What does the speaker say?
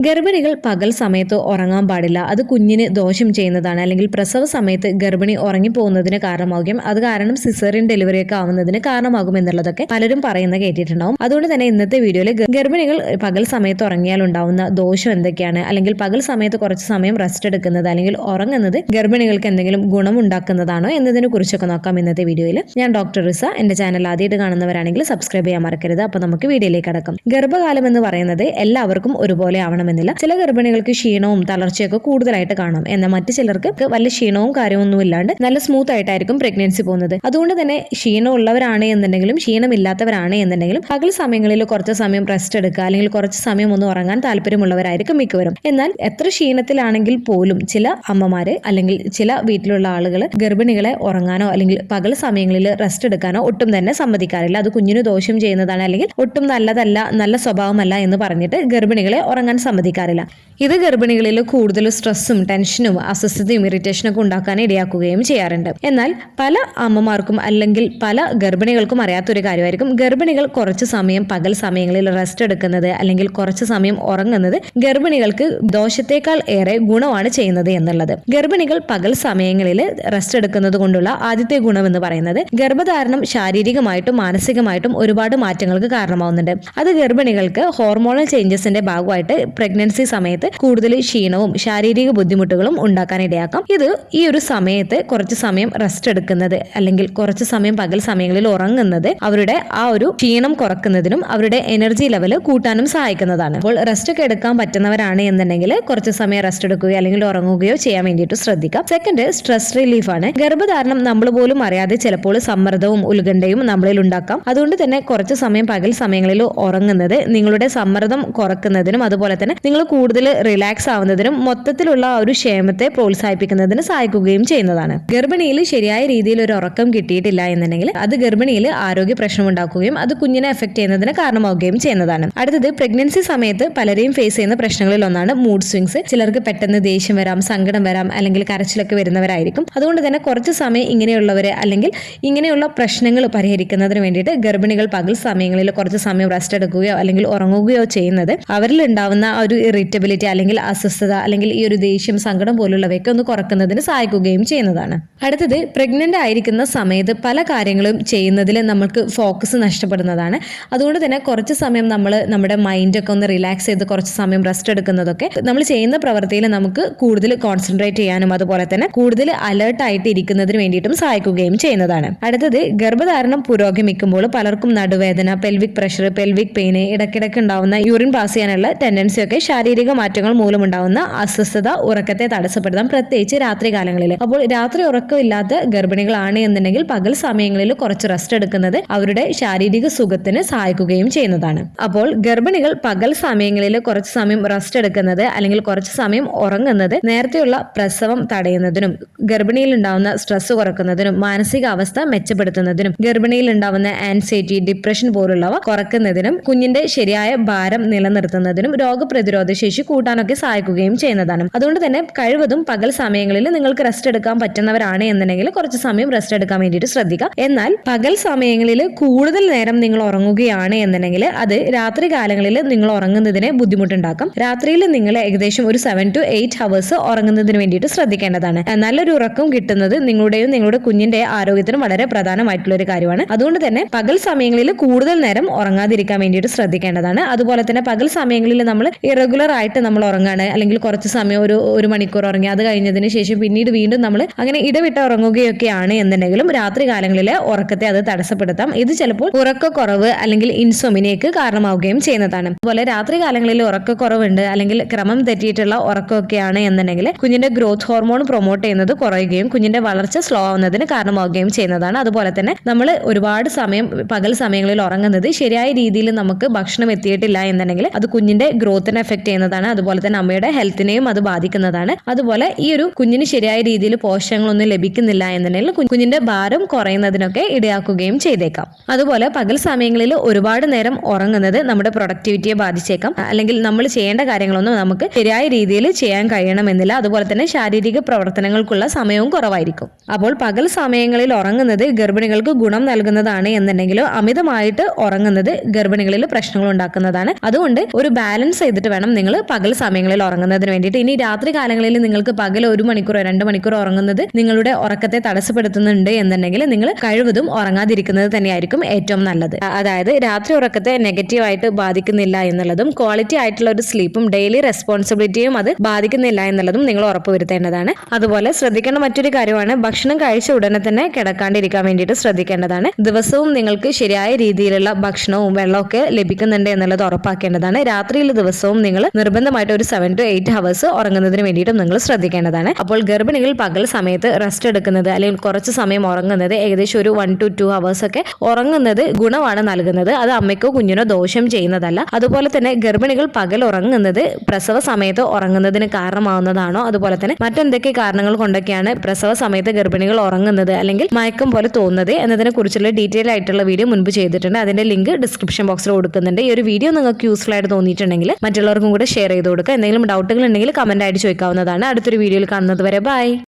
ഗർഭിണികൾ പകൽ സമയത്ത് ഉറങ്ങാൻ പാടില്ല. അത് കുഞ്ഞിന് ദോഷം ചെയ്യുന്നതാണ്. അല്ലെങ്കിൽ പ്രസവ സമയത്ത് ഗർഭിണി ഉറങ്ങിപ്പോകുന്നതിന് കാരണമാകും. അത് കാരണം സിസേറിയൻ ഡെലിവറി ഒക്കെ ആവുന്നതിന് കാരണമാകും എന്നുള്ളതൊക്കെ പലരും പറയുന്ന കേട്ടിട്ടുണ്ടാവും. അതുകൊണ്ട് തന്നെ ഇന്നത്തെ വീഡിയോയിൽ ഗർഭിണികൾ പകൽ സമയത്ത് ഉറങ്ങിയാൽ ഉണ്ടാവുന്ന ദോഷം എന്തൊക്കെയാണ്, അല്ലെങ്കിൽ പകൽ സമയത്ത് കുറച്ച് സമയം റെസ്റ്റ് എടുക്കുന്നത് അല്ലെങ്കിൽ ഉറങ്ങുന്നത് ഗർഭിണികൾക്ക് എന്തെങ്കിലും ഗുണമുണ്ടാക്കുന്നതാണോ എന്നതിനെ കുറിച്ചൊക്കെ നോക്കാം ഇന്നത്തെ വീഡിയോയിൽ. ഞാൻ ഡോക്ടർ റിസ. എന്റെ ചാനൽ ആദ്യമായിട്ട് കാണുന്നവരാണെങ്കിൽ സബ്സ്ക്രൈബ് ചെയ്യാൻ മറക്കരുത്. അപ്പൊ നമുക്ക് വീഡിയോയിലേക്ക് കടക്കാം. ഗർഭകാലം എന്ന് പറയുന്നത് എല്ലാവർക്കും ഒരുപോലെ ആവണം. ചില ഗർഭിണികൾക്ക് ക്ഷീണവും തളർച്ചയൊക്കെ കൂടുതലായിട്ട് കാണാം. എന്നാൽ മറ്റു ചിലർക്ക് വലിയ ക്ഷീണവും കാര്യമൊന്നും ഇല്ലാണ്ട് നല്ല സ്മൂത്ത് ആയിട്ടായിരിക്കും പ്രഗ്നൻസി പോകുന്നത്. അതുകൊണ്ട് തന്നെ ക്ഷീണമുള്ളവരാണ് എന്നുണ്ടെങ്കിലും ക്ഷീണമില്ലാത്തവരാണ് എന്നുണ്ടെങ്കിലും പകൽ സമയങ്ങളിൽ കുറച്ച് സമയം റെസ്റ്റ് എടുക്കുക അല്ലെങ്കിൽ കുറച്ച് സമയം ഒന്ന് ഉറങ്ങാൻ താല്പര്യമുള്ളവരായിരിക്കും മിക്കവരും. എന്നാൽ എത്ര ക്ഷീണത്തിലാണെങ്കിൽ പോലും ചില അമ്മമാര് അല്ലെങ്കിൽ ചില വീട്ടിലുള്ള ആളുകൾ ഗർഭിണികളെ ഉറങ്ങാനോ അല്ലെങ്കിൽ പകൽ സമയങ്ങളിൽ റെസ്റ്റ് എടുക്കാനോ ഒട്ടും തന്നെ സമ്മതിക്കാറില്ല. അത് കുഞ്ഞിന് ദോഷം ചെയ്യുന്നതാണ് അല്ലെങ്കിൽ ഒട്ടും നല്ലതല്ല, നല്ല സ്വഭാവമല്ല എന്ന് പറഞ്ഞിട്ട് ഗർഭിണികളെ ഉറങ്ങാൻ സമ്മതിക്കാറില്ല. ഇത് ഗർഭിണികളിൽ കൂടുതൽ സ്ട്രെസ്സും ടെൻഷനും അസ്വസ്ഥതയും ഇറിറ്റേഷനും ഒക്കെ ഉണ്ടാക്കാൻ ഇടയാക്കുകയും ചെയ്യാറുണ്ട്. എന്നാൽ പല അമ്മമാർക്കും അല്ലെങ്കിൽ പല ഗർഭിണികൾക്കും അറിയാത്തൊരു കാര്യമായിരിക്കും ഗർഭിണികൾ കുറച്ച് സമയം പകൽ സമയങ്ങളിൽ റെസ്റ്റ് എടുക്കുന്നത് അല്ലെങ്കിൽ കുറച്ച് സമയം ഉറങ്ങുന്നത് ഗർഭിണികൾക്ക് ദോഷത്തേക്കാൾ ഏറെ ഗുണമാണ് ചെയ്യുന്നത് എന്നുള്ളത്. ഗർഭിണികൾ പകൽ സമയങ്ങളിൽ റെസ്റ്റ് എടുക്കുന്നത് കൊണ്ടുള്ള ആദ്യത്തെ ഗുണം എന്ന് പറയുന്നത് ഗർഭധാരണം ശാരീരികമായിട്ടും മാനസികമായിട്ടും ഒരുപാട് മാറ്റങ്ങൾക്ക് കാരണമാവുന്നുണ്ട്. അത് ഗർഭിണികൾക്ക് ഹോർമോണൽ ചേഞ്ചസിന്റെ ഭാഗമായിട്ട് പ്രഗ്നൻസി സമയത്ത് കൂടുതൽ ക്ഷീണവും ശാരീരിക ബുദ്ധിമുട്ടുകളും ഉണ്ടാക്കാൻ ഇടയാക്കാം. ഇത് ഈ ഒരു സമയത്ത് കുറച്ച് സമയം റെസ്റ്റ് എടുക്കുന്നത് അല്ലെങ്കിൽ കുറച്ച് സമയം പകൽ സമയങ്ങളിൽ ഉറങ്ങുന്നത് അവരുടെ ആ ഒരു ക്ഷീണം കുറക്കുന്നതിനും അവരുടെ എനർജി ലെവൽ കൂട്ടാനും സഹായിക്കുന്നതാണ്. അപ്പോൾ റെസ്റ്റ് ഒക്കെ എടുക്കാൻ പറ്റുന്നവരാണ് എന്നുണ്ടെങ്കിൽ കുറച്ച് സമയം റെസ്റ്റ് എടുക്കുകയോ അല്ലെങ്കിൽ ഉറങ്ങുകയോ ചെയ്യാൻ വേണ്ടിയിട്ട് ശ്രദ്ധിക്കാം. സെക്കൻഡ്, സ്ട്രെസ് റിലീഫ് ആണ്. ഗർഭധാരണം നമ്മൾ പോലും അറിയാതെ ചിലപ്പോൾ സമ്മർദ്ദവും ഉത്കണ്ഠയും നമ്മളിൽ ഉണ്ടാക്കാം. അതുകൊണ്ട് തന്നെ കുറച്ച് സമയം പകൽ സമയങ്ങളിൽ ഉറങ്ങുന്നത് നിങ്ങളുടെ സമ്മർദ്ദം കുറക്കുന്നതിനും അതുപോലെ തന്നെ നിങ്ങൾ കൂടുതൽ റിലാക്സ് ആവുന്നതിനും മൊത്തത്തിലുള്ള ഒരു ക്ഷേമത്തെ പ്രോത്സാഹിപ്പിക്കുന്നതിന് സഹായിക്കുകയും ചെയ്യുന്നതാണ്. ഗർഭിണിയിൽ ശരിയായ രീതിയിൽ ഒരു ഉറക്കം കിട്ടിയിട്ടില്ല എന്നുണ്ടെങ്കിൽ അത് ഗർഭിണിയിൽ ആരോഗ്യ പ്രശ്നം ഉണ്ടാക്കുകയും അത് കുഞ്ഞിനെ എഫക്ട് ചെയ്യുന്നതിന് കാരണമാവുകയും ചെയ്യുന്നതാണ്. അടുത്തത്, പ്രഗ്നൻസി സമയത്ത് പലരെയും ഫേസ് ചെയ്യുന്ന പ്രശ്നങ്ങളിൽ ഒന്നാണ് മൂഡ് സ്വിങ്സ്. ചിലർക്ക് പെട്ടെന്ന് ദേഷ്യം വരാം, സങ്കടം വരാം, അല്ലെങ്കിൽ കരച്ചിലൊക്കെ വരുന്നവരായിരിക്കും. അതുകൊണ്ട് തന്നെ കുറച്ച് സമയം ഇങ്ങനെയുള്ളവരെ അല്ലെങ്കിൽ ഇങ്ങനെയുള്ള പ്രശ്നങ്ങൾ പരിഹരിക്കുന്നതിന് വേണ്ടിയിട്ട് ഗർഭിണികൾ പകൽ സമയങ്ങളിൽ കുറച്ച് സമയം റെസ്റ്റ് എടുക്കുകയോ അല്ലെങ്കിൽ ഉറങ്ങുകയോ ചെയ്യുന്നത് അവരിൽ ഉണ്ടാവുന്ന ഒരു ഇറിറ്റബിലിറ്റി അല്ലെങ്കിൽ അസ്വസ്ഥത അല്ലെങ്കിൽ ഈ ഒരു ദേഷ്യം, സങ്കടം പോലുള്ളവയൊക്കെ ഒന്ന് കുറക്കുന്നതിന് സഹായിക്കുകയും ചെയ്യുന്നതാണ്. അടുത്തത്, പ്രഗ്നന്റ് ആയിരിക്കുന്ന സമയത്ത് പല കാര്യങ്ങളും ചെയ്യുന്നതിൽ നമുക്ക് ഫോക്കസ് നഷ്ടപ്പെടുന്നതാണ്. അതുകൊണ്ട് തന്നെ കുറച്ച് സമയം നമ്മൾ നമ്മുടെ മൈൻഡൊക്കെ ഒന്ന് റിലാക്സ് ചെയ്ത് കുറച്ച് സമയം റെസ്റ്റ് എടുക്കുന്നതൊക്കെ നമ്മൾ ചെയ്യുന്ന പ്രവൃത്തിയിൽ നമുക്ക് കൂടുതൽ കോൺസെൻട്രേറ്റ് ചെയ്യാനും അതുപോലെ തന്നെ കൂടുതൽ അലേർട്ട് ആയിട്ട് ഇരിക്കുന്നതിന് വേണ്ടിയിട്ടും സഹായിക്കുകയും ചെയ്യുന്നതാണ്. അടുത്തത്, ഗർഭധാരണം പുരോഗമിക്കുമ്പോൾ പലർക്കും നടുവേദന, പെൽവിക് പ്രഷർ, പെൽവിക് പെയിന്, ഇടയ്ക്കിടയ്ക്ക് ഉണ്ടാവുന്ന യൂറിൻ പാസ് ചെയ്യാനുള്ള ടെൻഡൻസി ഒക്കെ ശാരീരിക മാറ്റങ്ങൾ മൂലമുണ്ടാവുന്ന അസ്വസ്ഥത ഉറക്കത്തെ തടസ്സപ്പെടുത്താം, പ്രത്യേകിച്ച് രാത്രി കാലങ്ങളിൽ. അപ്പോൾ രാത്രി ഉറക്കമില്ലാത്ത ഗർഭിണികളാണ് എന്നുണ്ടെങ്കിൽ പകൽ സമയങ്ങളിൽ കുറച്ച് റെസ്റ്റ് എടുക്കുന്നത് അവരുടെ ശാരീരിക സുഖത്തിന് സഹായിക്കുകയും ചെയ്യുന്നതാണ്. അപ്പോൾ ഗർഭിണികൾ പകൽ സമയങ്ങളിൽ കുറച്ച് സമയം റെസ്റ്റ് എടുക്കുന്നത് അല്ലെങ്കിൽ കുറച്ച് സമയം ഉറങ്ങുന്നത് നേരത്തെയുള്ള പ്രസവം തടയുന്നതിനും ഗർഭിണിയിൽ ഉണ്ടാവുന്ന സ്ട്രെസ് കുറക്കുന്നതിനും മാനസികാവസ്ഥ മെച്ചപ്പെടുത്തുന്നതിനും ഗർഭിണിയിൽ ഉണ്ടാവുന്ന ആൻസൈറ്റി, ഡിപ്രഷൻ പോലുള്ളവ കുറക്കുന്നതിനും കുഞ്ഞിന്റെ ശരിയായ ഭാരം നിലനിർത്തുന്നതിനും രോഗപ്രതിരോധ ശേഷി കൂട്ടാനൊക്കെ സഹായിക്കുകയും ചെയ്യുന്നതാണ്. അതുകൊണ്ട് തന്നെ കഴിവതും പകൽ സമയങ്ങളിൽ നിങ്ങൾക്ക് റെസ്റ്റ് എടുക്കാൻ പറ്റുന്നവരാണ് എന്നുണ്ടെങ്കിൽ കുറച്ച് സമയം റെസ്റ്റ് എടുക്കാൻ വേണ്ടിയിട്ട് ശ്രദ്ധിക്കുക. എന്നാൽ പകൽ സമയങ്ങളിൽ കൂടുതൽ നേരം നിങ്ങൾ ഉറങ്ങുകയാണ് എന്നുണ്ടെങ്കിൽ അത് രാത്രി കാലങ്ങളിൽ നിങ്ങൾ ഉറങ്ങുന്നതിന് ബുദ്ധിമുട്ടുണ്ടാക്കും. രാത്രിയിൽ നിങ്ങൾ ഏകദേശം ഒരു 7 to 8 hours ഉറങ്ങുന്നതിന് വേണ്ടിയിട്ട് ശ്രദ്ധിക്കേണ്ടതാണ്. നല്ലൊരു ഉറക്കം കിട്ടുന്നത് നിങ്ങളുടെയും നിങ്ങളുടെ കുഞ്ഞിന്റെ ആരോഗ്യത്തിനും വളരെ പ്രധാനമായിട്ടുള്ള ഒരു കാര്യമാണ്. അതുകൊണ്ട് തന്നെ പകൽ സമയങ്ങളിൽ കൂടുതൽ നേരം ഉറങ്ങാതിരിക്കാൻ വേണ്ടിയിട്ട് ശ്രദ്ധിക്കേണ്ടതാണ്. അതുപോലെ തന്നെ പകൽ സമയങ്ങളിൽ നമ്മൾ ഇറഗുലർ ആയിട്ട് നമ്മൾ ഉറങ്ങാണ് അല്ലെങ്കിൽ കുറച്ച് സമയം ഒരു മണിക്കൂർ ഉറങ്ങി അത് കഴിഞ്ഞതിന് ശേഷം പിന്നീട് വീണ്ടും നമ്മൾ അങ്ങനെ ഇടവിട്ട് ഉറങ്ങുകയൊക്കെയാണ് എന്നുണ്ടെങ്കിലും രാത്രി കാലങ്ങളിലെ ഉറക്കത്തെ അത് തടസ്സപ്പെടുത്താം. ഇത് ചിലപ്പോൾ ഉറക്കക്കുറവ് അല്ലെങ്കിൽ ഇൻസോമിനിയക്ക് കാരണമാവുകയും ചെയ്യുന്നതാണ്. അതുപോലെ രാത്രി കാലങ്ങളിൽ ഉറക്കക്കുറവുണ്ട് അല്ലെങ്കിൽ ക്രമം തെറ്റിയിട്ടുള്ള ഉറക്കമൊക്കെയാണ് എന്നുണ്ടെങ്കിൽ കുഞ്ഞിന്റെ ഗ്രോത്ത് ഹോർമോൺ പ്രൊമോട്ട് ചെയ്യുന്നത് കുറയുകയും കുഞ്ഞിന്റെ വളർച്ച സ്ലോ ആവുന്നതിന് കാരണമാവുകയും ചെയ്യുന്നതാണ്. അതുപോലെ തന്നെ നമ്മൾ ഒരുപാട് സമയം പകൽ സമയങ്ങളിൽ ഉറങ്ങുന്നത് ശരിയായ രീതിയിൽ നമുക്ക് ഭക്ഷണം എത്തിയിട്ടില്ല എന്നുണ്ടെങ്കിൽ അത് കുഞ്ഞിന്റെ ഗ്രോത്തിനെ എഫക്ട് ചെയ്യുന്നതാണ്. അതുപോലെ തന്നെ അമ്മയുടെ ഹെൽത്തിനെയും അത് ബാധിക്കുന്നതാണ്. അതുപോലെ ഈ ഒരു കുഞ്ഞിന് ശരിയായ രീതിയിൽ പോഷകങ്ങളൊന്നും ലഭിക്കുന്നില്ല എന്നുണ്ടെങ്കിൽ കുഞ്ഞിന്റെ ഭാരം കുറയുന്നതിനൊക്കെ ഇടയാക്കുകയും ചെയ്തേക്കാം. അതുപോലെ പകൽ സമയങ്ങളിൽ ഒരുപാട് നേരം ഉറങ്ങുന്നത് നമ്മുടെ പ്രൊഡക്ടിവിറ്റിയെ ബാധിച്ചേക്കാം. അല്ലെങ്കിൽ നമ്മൾ ചെയ്യേണ്ട കാര്യങ്ങളൊന്നും നമുക്ക് ശരിയായ രീതിയിൽ ചെയ്യാൻ കഴിയണമെന്നില്ല. അതുപോലെ തന്നെ ശാരീരിക പ്രവർത്തനങ്ങൾക്കുള്ള സമയവും കുറവായിരിക്കും. അപ്പോൾ പകൽ സമയങ്ങളിൽ ഉറങ്ങുന്നത് ഗർഭിണികൾക്ക് ഗുണം നൽകുന്നതാണ് എന്നുണ്ടെങ്കിലും അമിതമായിട്ട് ഉറങ്ങുന്നത് ഗർഭിണികളിൽ പ്രശ്നങ്ങൾ ഉണ്ടാക്കുന്നതാണ്. അതുകൊണ്ട് ഒരു ബാലൻസ് ചെയ്തിട്ട് വേണം നിങ്ങൾ പകൽ പകൽ സമയങ്ങളിൽ ഉറങ്ങുന്നതിന് വേണ്ടിയിട്ട്. ഇനി രാത്രി കാലങ്ങളിൽ നിങ്ങൾക്ക് പകൽ 1 മണിക്കൂറോ 2 മണിക്കൂറോ ഉറങ്ങുന്നത് നിങ്ങളുടെ ഉറക്കത്തെ തടസ്സപ്പെടുത്തുന്നുണ്ട് എന്നുണ്ടെങ്കിൽ നിങ്ങൾ കഴിവതും ഉറങ്ങാതിരിക്കുന്നത് തന്നെയായിരിക്കും ഏറ്റവും നല്ലത്. അതായത് രാത്രി ഉറക്കത്തെ നെഗറ്റീവായിട്ട് ബാധിക്കുന്നില്ല എന്നുള്ളതും ക്വാളിറ്റി ആയിട്ടുള്ള ഒരു സ്ലീപ്പും ഡെയിലി റെസ്പോൺസിബിലിറ്റിയും അത് ബാധിക്കുന്നില്ല എന്നുള്ളതും നിങ്ങൾ ഉറപ്പുവരുത്തേണ്ടതാണ്. അതുപോലെ ശ്രദ്ധിക്കേണ്ട മറ്റൊരു കാര്യമാണ് ഭക്ഷണം കഴിച്ച ഉടനെ തന്നെ കിടക്കാണ്ടിരിക്കാൻ വേണ്ടിയിട്ട് ശ്രദ്ധിക്കേണ്ടതാണ്. ദിവസവും നിങ്ങൾക്ക് ശരിയായ രീതിയിലുള്ള ഭക്ഷണവും വെള്ളമൊക്കെ ലഭിക്കുന്നുണ്ട് എന്നുള്ളത് ഉറപ്പാക്കേണ്ടതാണ്. രാത്രിയിൽ ദിവസവും നിങ്ങൾ നിർബന്ധമായിട്ട് ഒരു 7 to 8 hours ഉറങ്ങുന്നതിന് വേണ്ടിയിട്ടും നിങ്ങൾ ശ്രദ്ധിക്കേണ്ടതാണ്. അപ്പോൾ ഗർഭിണികൾ പകൽ സമയത്ത് റെസ്റ്റ് എടുക്കുന്നത് അല്ലെങ്കിൽ കുറച്ച് സമയം ഉറങ്ങുന്നത് ഏകദേശം ഒരു 1 to 2 hours ഒക്കെ ഉറങ്ങുന്നത് ഗുണമാണ് നൽകുന്നത്. അത് അമ്മയ്ക്കോ കുഞ്ഞിനോ ദോഷം ചെയ്യുന്നതല്ല. അതുപോലെ തന്നെ ഗർഭിണികൾ പകൽ ഉറങ്ങുന്നത് പ്രസവ സമയത്ത് ഉറങ്ങുന്നതിന് കാരണമാവുന്നതാണോ, അതുപോലെ തന്നെ മറ്റെന്തൊക്കെ കാരണങ്ങൾ കൊണ്ടൊക്കെയാണ് പ്രസവ സമയത്ത് ഗർഭിണികൾ ഉറങ്ങുന്നത് അല്ലെങ്കിൽ മയക്കം പോലെ തോന്നുന്നത് എന്നതിനെ കുറിച്ചുള്ള ഡീറ്റെയിൽ ആയിട്ടുള്ള വീഡിയോ മുൻപ് ചെയ്തിട്ടുണ്ട്. അതിന്റെ ലിങ്ക് ഡിസ്ക്രിപ്ഷൻ ബോക്സിൽ കൊടുക്കുന്നുണ്ട്. ഈ ഒരു വീഡിയോ നിങ്ങൾക്ക് യൂസ്ഫുൾ ആയിട്ട് തോന്നിയിട്ടുണ്ടെങ്കിൽ മറ്റുള്ളവർക്കും കൂടെ ഷെയർ ചെയ്ത് കൊടുക്കുക. എന്തെങ്കിലും ഡൗട്ടുകൾ ഉണ്ടെങ്കിൽ കമന്റ് ആയിട്ട് ചോദിക്കാവുന്നതാണ്. അടുത്തൊരു വീഡിയോയിൽ കാണുന്നത് വരെ ബൈ.